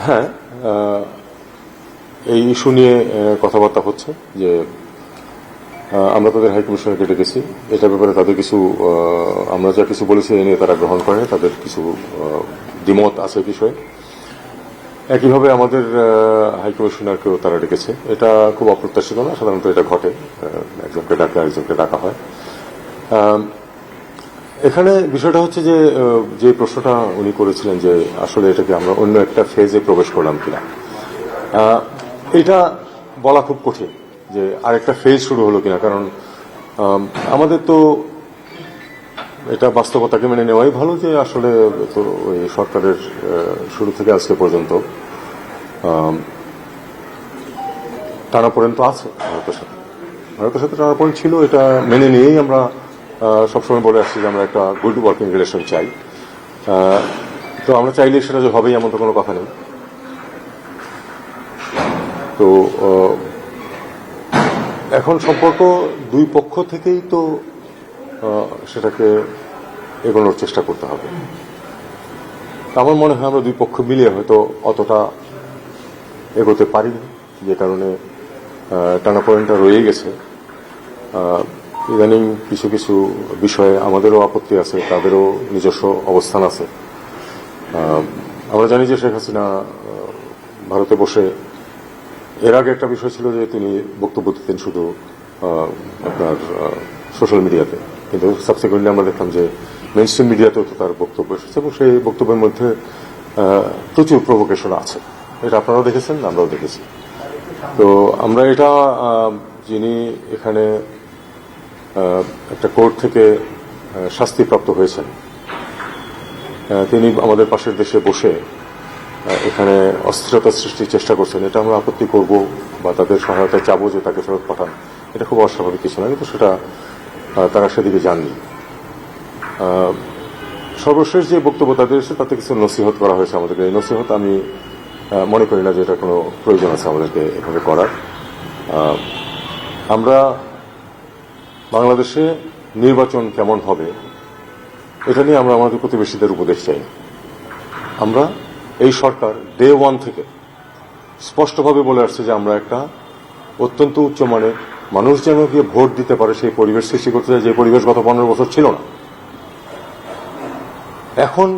হ্যাঁ, এই ইস্যু নিয়ে কথাবার্তা হচ্ছে যে আমরা তাদের হাইকমিশনকে ডেকেছি। এটার ব্যাপারে তাদের কিছু আমরা যা কিছু বলেছি এ নিয়ে তারা গ্রহণ করে, তাদের কিছু দ্বিমত আছে বিষয়ে। একইভাবে আমাদের হাইকমিশনারকেও তারা ডেকেছে। এটা খুব অপ্রত্যাশিত না, সাধারণত এটা ঘটে, একজনকে ডাকা আরেকজনকে ডাকা হয়। এখানে বিষয়টা হচ্ছে যে যে প্রশ্নটা উনি করেছিলেন যে আসলে এটাকে আমরা অন্য একটা ফেজে প্রবেশ করলাম কিনা, এটা বলা খুব কঠিন যে আরেকটা ফেজ শুরু হলো কিনা। কারণ আমাদের তো এটা বাস্তবতাকে মেনে নেওয়াই ভালো যে আসলে তো ওই সরকারের শুরু থেকে আজকে পর্যন্ত টানাপোড়েন তো আছে ভারতের সাথে টানাপোড়েন ছিল। এটা মেনে নিয়েই আমরা সবসময় বলে আসছি যে আমরা একটা গুড ওয়ার্কিং রিলেশন চাই। তো আমরা চাইলে সেটা যে হবেই এমন তো কোনো কথা নেই। তো এখন সম্পর্ক দুই পক্ষ থেকেই তো সেটাকে এগোনোর চেষ্টা করতে হবে। আমার মনে হয় আমরা দুই পক্ষ মিলিয়ে হয়তো অতটা এগোতে পারি, যে কারণে টানাপোড়েনটা রয়ে গেছে। ইদানিং কিছু কিছু বিষয়ে আমাদেরও আপত্তি আছে, তাদেরও নিজস্ব অবস্থান আছে। আমরা জানি যে শেখ হাসিনা ভারতে বসে, এর আগে একটা বিষয় ছিল যে তিনি বক্তব্য দিতেন শুধু আপনার সোশ্যাল মিডিয়াতে, কিন্তু সাবসিকুয়েন্টলি আমরা দেখলাম যে মেইন স্ট্রিম মিডিয়াতেও তো তার বক্তব্য এসেছে এবং সেই বক্তব্যের মধ্যে প্রচুর প্রভোকেশন আছে। এটা আপনারাও দেখেছেন, আমরাও দেখেছি। তো আমরা এটা যিনি এখানে একটা কোর্ট থেকে শাস্তিপ্রাপ্ত হয়েছেন, তিনি আমাদের পাশের দেশে বসে এখানে অস্থিরতা সৃষ্টির চেষ্টা করছেন, এটা আমরা আপত্তি করব বা তাদের সহায়তা চাবো যে তাকে ফেরত পাঠান, এটা খুব অস্বাভাবিক কিছু না। কিন্তু সেটা তারা সেদিকে যাননি। সর্বশেষ যে বক্তব্য তাদের এসে তাতে কিছু নসিহত করা হয়েছে আমাদেরকে। এই নসিহত আমি মনে করি না যে এটা কোনো প্রয়োজন আছে আমাদেরকে এভাবে করার। আমরা বাংলাদেশে নির্বাচন কেমন হবে এটা নিয়ে আমরা আমাদের প্রতিবেশীদের উপদেশ চাই। আমরা এই সরকার ডে ওয়ান থেকে স্পষ্টভাবে বলে আসছে যে আমরা একটা অত্যন্ত উচ্চমানের মানুষ যেন গিয়ে ভোট দিতে পারে সেই পরিবেশ সৃষ্টি করতে চাই, যে পরিবেশ গত 15 বছর ছিল না। এখন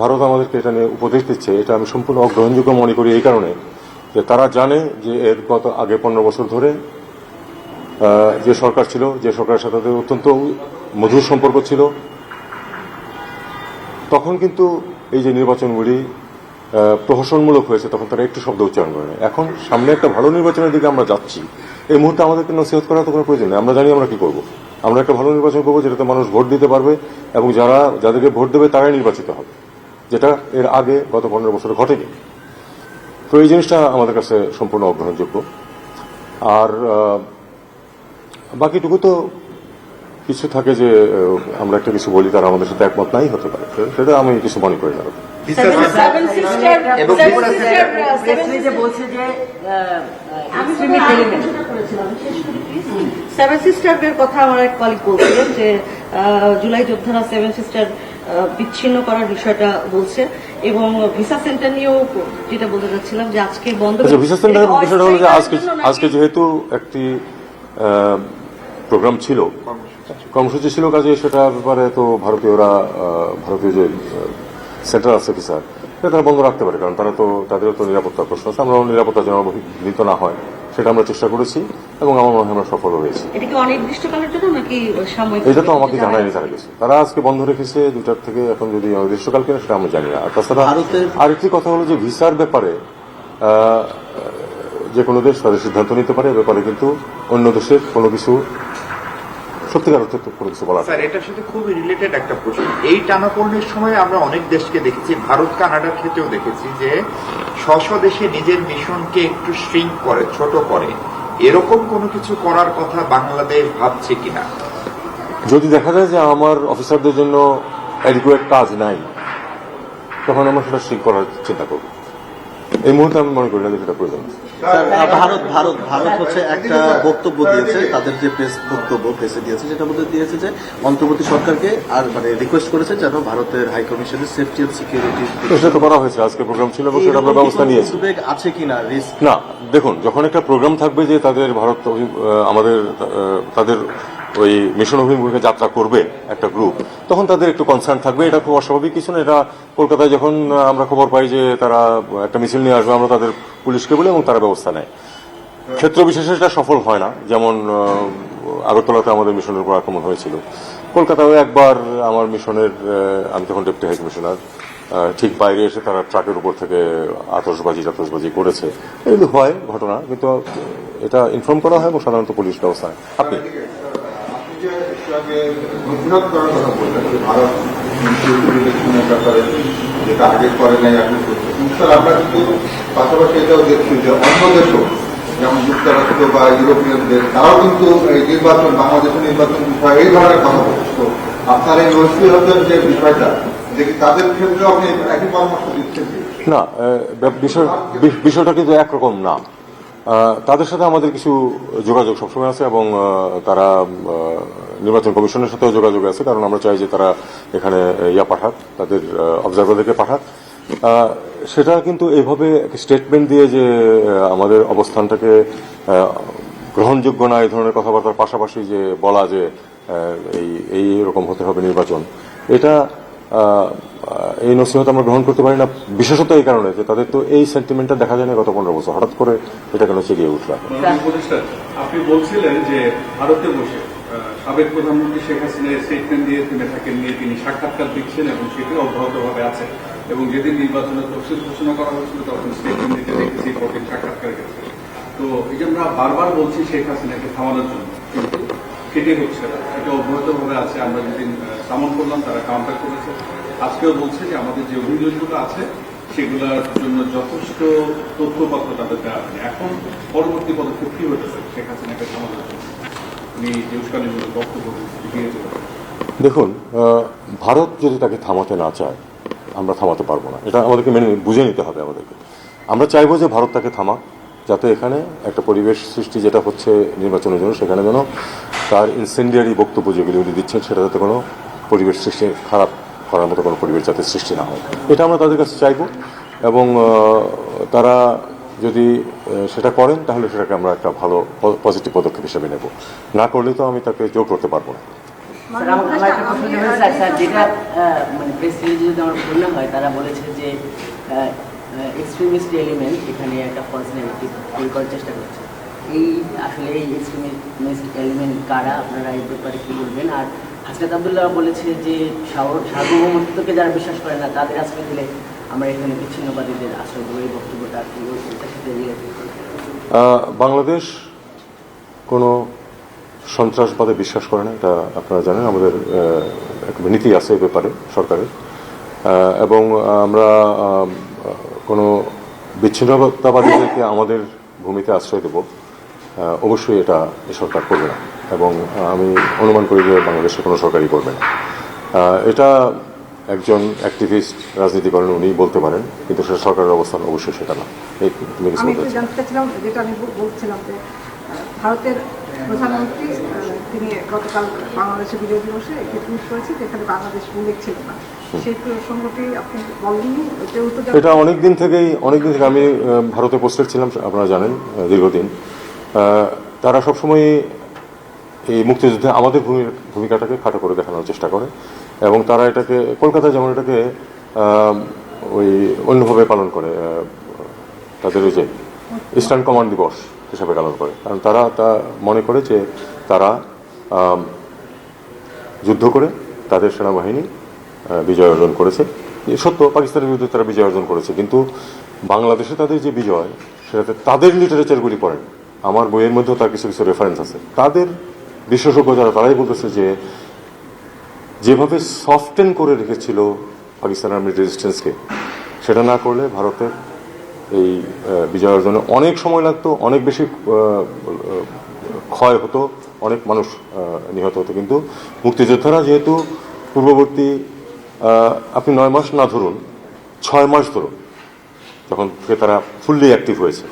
ভারত আমাদেরকে এটা নিয়ে উপদেশ দিচ্ছে, এটা আমি সম্পূর্ণ অগ্রহণযোগ্য মনে করি এই কারণে যে তারা জানে যে এর গত আগে 15 বছর ধরে যে সরকার ছিল, যে সরকারের সাথে অত্যন্ত মধুর সম্পর্ক ছিল, তখন কিন্তু এই যে নির্বাচনগুলি প্রহসনমূলক হয়েছে তখন তারা একটু শব্দ উচ্চারণ করে না। এখন সামনে একটা ভালো নির্বাচনের দিকে আমরা যাচ্ছি, এই মুহূর্তে আমাদেরকে নসিহত করার তো কোনো প্রয়োজন নেই। আমরা জানি আমরা কি করব। আমরা একটা ভালো নির্বাচন করবো যেটাতে মানুষ ভোট দিতে পারবে এবং যাদেরকে ভোট দেবে তারাই নির্বাচিত হবে, যেটা এর আগে গত 15 বছরে ঘটেনি। তো এই জিনিসটা আমাদের কাছে সম্পূর্ণ অগ্রহণযোগ্য। আর বাকিটুকু তো কিছু থাকে যে আমরা একটা কিছু বলি তারা আমাদের সাথে একমত নাই হতে পারে, সেটা আমি কিছু মনে করি না। সেভেন সিস্টারের কথা আমার এক কলিগ বলছিলেন যে জুলাই যোদ্ধারা সেভেন সিস্টার বিচ্ছিন্ন করার বিষয়টা বলছে, এবং ভিসা সেন্টার নিয়েও যেটা বলতে চাচ্ছিলাম যে আজকে বন্ধ। ভিসা সেন্টারের বিষয়টা হলো যে আজকে যেহেতু একটি প্রোগ্রাম ছিল, কর্মসূচি ছিল, কাজে সেটার ব্যাপারে তো ভারতীয় যে সেন্ট্রাল অফিসার তারা বন্ধ রাখতে পারে, কারণ তাদেরও তো নিরাপত্তার প্রশ্ন আছে। আমরা নিরাপত্তা যেন ভীত না হয় সেটা আমরা চেষ্টা করেছি এবং আমার মনে হয় আমরা সফল হয়েছি। এটা তো আমাকে জানায়নি তারা কিছু, তারা আজকে বন্ধ রেখেছে 2টার থেকে, এখন যদি অনির্দিষ্টকাল কিনা সেটা আমরা জানি না। আর তাছাড়া আরেকটি কথা হলো যে ভিসার ব্যাপারে যে কোনো দেশ তাদের সিদ্ধান্ত নিতে পারে, এ ব্যাপারে কিন্তু অন্য দেশের কোনো কিছু সত্যিকার অর্থে কোনো কিছু বলা। স্যার, এটার সাথে খুবই রিলেটেড একটা প্রশ্ন। এই টানাপোড়েনের সময় আমরা অনেক দেশকে দেখেছি, ভারত কানাডার ক্ষেত্রেও দেখেছি যে স্ব দেশে নিজের মিশনকে একটু শ্রিঙ্ক করে, ছোট করে। এরকম কোনো কিছু করার কথা বাংলাদেশ ভাবছে কিনা? যদি দেখা যায় যে আমার অফিসারদের জন্য অ্যাডিকুয়েট কাজ নাই, তখন আমরা সেটা শ্রিঙ্ক করার চিন্তা করব। এই মুহূর্তে আমি মনে করি না যে সেটা প্রয়োজন। স্যার, ভারত হচ্ছে একটা বক্তব্য দিয়েছে, তাদের যে প্রেস বক্তব্য প্রেসে দিয়েছে সেটার মধ্যে দিয়েছে যে অন্তর্বর্তী সরকারকে আর মানে রিকোয়েস্ট করেছে যেন ভারতের হাই কমিশনের সেফটি অ্যান্ড সিকিউরিটি সেটা তো করা হয়েছে, আজকে প্রোগ্রাম ছিল এবং সেটা আমরা ব্যবস্থা নিয়েছি। উদ্বেগ আছে কিনা রিস্ক? না, দেখুন, যখন একটা প্রোগ্রাম থাকবে যে তাদের তাদের ওই মিশন অভিমুখে যাত্রা করবে একটা গ্রুপ, তখন তাদের একটু কনসার্ন থাকবে। এটা খুব অস্বাভাবিক কিছু না। এটা কলকাতায় যখন আমরা খবর পাই যে তারা একটা মিছিল নিয়ে আসবে, আমরা তাদের পুলিশকে বলি এবং তারা ব্যবস্থা নেয়। ক্ষেত্র বিশেষে এটা সফল হয় না, যেমন আগরতলাতে আমাদের মিশনের উপর আক্রমণ হয়েছিল। কলকাতায় একবার আমার মিশনের, আমি তখন ডেপুটি হাই কমিশনার, ঠিক বাইরে এসে তারা ট্রাকের উপর থেকে আতশবাজি করেছে। এগুলো হয় ঘটনা, কিন্তু এটা ইনফর্ম করা হয় এবং সাধারণত পুলিশ ব্যবস্থা নেয়। আপনি প্রতিরোধ করার কথা বললেন যে ভারত ইলেকশনের ব্যাপারে যেটা আগে করে নাই এখন করছে, কিন্তু স্যার আমরা কিন্তু পাশাপাশি এটাও দেখছি যে অন্য দেশও যেমন যুক্তরাষ্ট্র বা ইউরোপিয়ান দেশ তারাও কিন্তু এই নির্বাচন, বাংলাদেশের নির্বাচন বিষয়ে এই ধরনের কথা বলছে। তো আপনার এই নৈতিকতার যে বিষয়টা, দেখি তাদের ক্ষেত্রে আপনি একই পরামর্শ দিচ্ছেন? না, বিষয়টা কিন্তু একরকম না। তাদের সাথে আমাদের কিছু যোগাযোগ সবসময় আছে এবং তারা নির্বাচন কমিশনের সাথেও যোগাযোগ আছে, কারণ আমরা চাই যে তারা এখানে পাঠাক, তাদের অবজারভারদেরকে পাঠাক। সেটা কিন্তু এইভাবে স্টেটমেন্ট দিয়ে যে আমাদের অবস্থানটাকে গ্রহণযোগ্য না, এই ধরনের কথাবার্তার পাশাপাশি যে বলা যে এই রকম হতে হবে নির্বাচন, এটা এই নসিহত আমরা গ্রহণ করতে পারি না। বিশেষত এই কারণে যে তাদের তো এই সেন্টিমেন্টটা দেখা যায় না গত 15 বছর, হঠাৎ করে এটা কেন চেয়ে উঠল। আপনি বলছিলেন যে ভারতে বসে সাবেক প্রধানমন্ত্রী শেখ হাসিনা স্টেটমেন্ট দিয়ে থেমে থাকেন নিয়ে তিনি সাক্ষাৎকার দিচ্ছেন এবং সেটি অব্যাহতভাবে আছে, এবং যেদিন নির্বাচনের তফসিল ঘোষণা করা হয়েছিল তখন স্টেটমেন্ট দিতে দেখেছি কঠিন সাক্ষাৎকারের ক্ষেত্রে। তো এই যে আমরা বারবার বলছি শেখ হাসিনাকে থামানোর জন্য, কিন্তু সেটি হচ্ছে না, সেটা অব্যাহতভাবে আছে। আমরা যেদিন সামন করলাম তারা কাউন্টার করেছে, আজকেও বলছে যে আমাদের যে অভিযোগগুলো আছে সেগুলোর জন্য যথেষ্ট তথ্যপত্র তাদের দেওয়া আছে। এখন পরবর্তী পদক্ষেপ কি হতে পারে শেখ হাসিনাকে থামানোর জন্য? উনি যে উস্কানিমূলক বক্তব্য দিয়েছে। দেখুন, ভারত যদি তাকে থামাতে না চায়, আমরা থামাতে পারবো না। এটা আমাদেরকে বুঝে নিতে হবে। আমরা চাইবো যে ভারত তাকে থামাক, যাতে এখানে একটা পরিবেশ সৃষ্টি যেটা হচ্ছে নির্বাচনের জন্য, সেখানে যেন তার ইনসেন্ডিয়ারি বক্তব্য যেগুলি উনি দিচ্ছেন সেটা যাতে কোনো পরিবেশ সৃষ্টি, খারাপ করার মতো কোনো পরিবেশ যাতে সৃষ্টি না হয়, এটা আমরা তাদের কাছে চাইবো। এবং তারা যদি সেটা করেন তাহলে সেটাকে আমরা একটা ভালো পজিটিভ পদক্ষেপ হিসেবে নেব। না করলে তো আমি তাকে জোর করতে পারবো না। আমার একটা প্রশ্ন স্যার, যেটা মানে প্রেস রিলিজে যদি আমার ভুল না হয়, তারা বলেছে যে এক্সট্রিমিস্ট এলিমেন্ট এখানে একটা ফলস নেগেটিভ তৈরি করার চেষ্টা করছে। আসলে এই এক্সট্রিমিস্ট এলিমেন্ট কারা, আপনারা এই ব্যাপারে কি বলবেন? আর হাসনাত আবদুল্লাহ বলেছে যে সার্বভৌমত্বকে যারা বিশ্বাস করে না তাদের আশ্রয় দিলে আমরা এখানে বিচ্ছিন্নবাদীদের আশ্রয় দেবো, এই বক্তব্যটা কি এটার সাথে রিলেটেড? বাংলাদেশ কোনো সন্ত্রাসবাদে বিশ্বাস করে না, এটা আপনারা জানেন। আমাদের একটা নীতি আছে এই ব্যাপারে সরকারের, এবং আমরা কোনো বিচ্ছিন্নতাবাদীদেরকে আমাদের ভূমিতে আশ্রয় দেব, অবশ্যই এটা সরকার করবে না, এবং আমি অনুমান করি যে বাংলাদেশে কোনো সরকারই করবে না। এটা একজন অ্যাক্টিভিস্ট রাজনীতি করেন, উনি বলতে পারেন, কিন্তু সেটা সরকারের অবস্থান অবশ্যই সেটা না। আমি একটু জানতে চাচ্ছিলাম, যেটা আমি বলছিলাম যে ভারতের প্রধানমন্ত্রী তিনি গতকাল বাংলাদেশের বিজয় দিবসে একটি টুইট করেছে যেখানে বাংলাদেশ উল্লেখ ছিল না, সেই প্রসঙ্গটি আপনি বলেননি। এটা অনেকদিন থেকে আমি ভারতে পোস্টেড ছিলাম, আপনারা জানেন, দীর্ঘদিন। তারা সবসময় এই মুক্তিযুদ্ধে আমাদের ভূমিকাটাকে খাটো করে দেখানোর চেষ্টা করে, এবং তারা এটাকে কলকাতায় যেমন এটাকে ওই অন্যভাবে পালন করে, তাদের ওই যে ইস্টার্ন কমান্ড দিবস হিসাবে পালন করে, কারণ তারা তা মনে করে যে তারা যুদ্ধ করে তাদের সেনাবাহিনী বিজয় অর্জন করেছে। সত্য, পাকিস্তানের বিরুদ্ধে তারা বিজয় অর্জন করেছে, কিন্তু বাংলাদেশে তাদের যে বিজয় সেটাতে তাদের লিটারেচারগুলি পড়েন। আমার বইয়ের মধ্যেও তার কিছু কিছু রেফারেন্স আছে। তাদের বিশেষজ্ঞ যারা, তারাই বলতেছে যে যেভাবে সফটেন করে রেখেছিল পাকিস্তান আর্মির রেজিস্ট্যান্সকে, সেটা না করলে ভারতের এই বিজয় অর্জনে অনেক সময় লাগতো, অনেক বেশি ক্ষয় হতো, অনেক মানুষ নিহত হতো। কিন্তু মুক্তিযোদ্ধারা যেহেতু পূর্ববর্তী, আপনি 9 মাস না ধরুন, 6 মাস ধরুন, যখন থেকে তারা ফুললি অ্যাক্টিভ হয়েছে।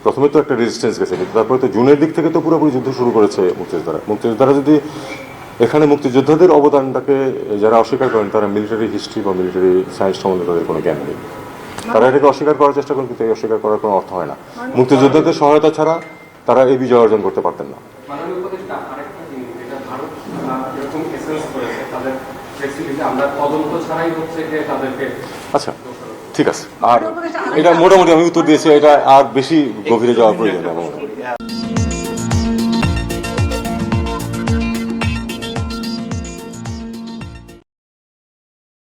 প্রথমে তো একটা রেজিস্ট্যান্স গেছে, কিন্তু তারপরে তো জুনের দিক থেকে তো পুরোপুরি যুদ্ধ শুরু করেছে মুক্তিযোদ্ধারা যদি এখানে মুক্তিযোদ্ধাদের অবদানটাকে যারা অস্বীকার করেন তারা মিলিটারি হিস্ট্রি বা মিলিটারি সায়েন্স সম্বন্ধে তাদের কোনো জ্ঞান নেই। তারা এটাকে অস্বীকার করার চেষ্টা করেন, কিন্তু এই অস্বীকার করার কোনো অর্থ হয় না। মুক্তিযোদ্ধাদের সহায়তা ছাড়া তারা এই বিজয় অর্জন করতে পারতেন না। মাননীয় উপদেষ্টা আরেকটা জিনিস যেটা ভারত এরকম এসেন্স করেছে তাদের ফ্লেক্সিবিলিটি, আমরা তদন্ত ছাড়াই হচ্ছে যে তাদেরকে। আচ্ছা, ঠিক আছে, আর এটা মোটামুটি আমি উত্তর দিয়েছি, এটা আর বেশি গভীরে যাওয়ার প্রয়োজন নেই আমার মনে হয়।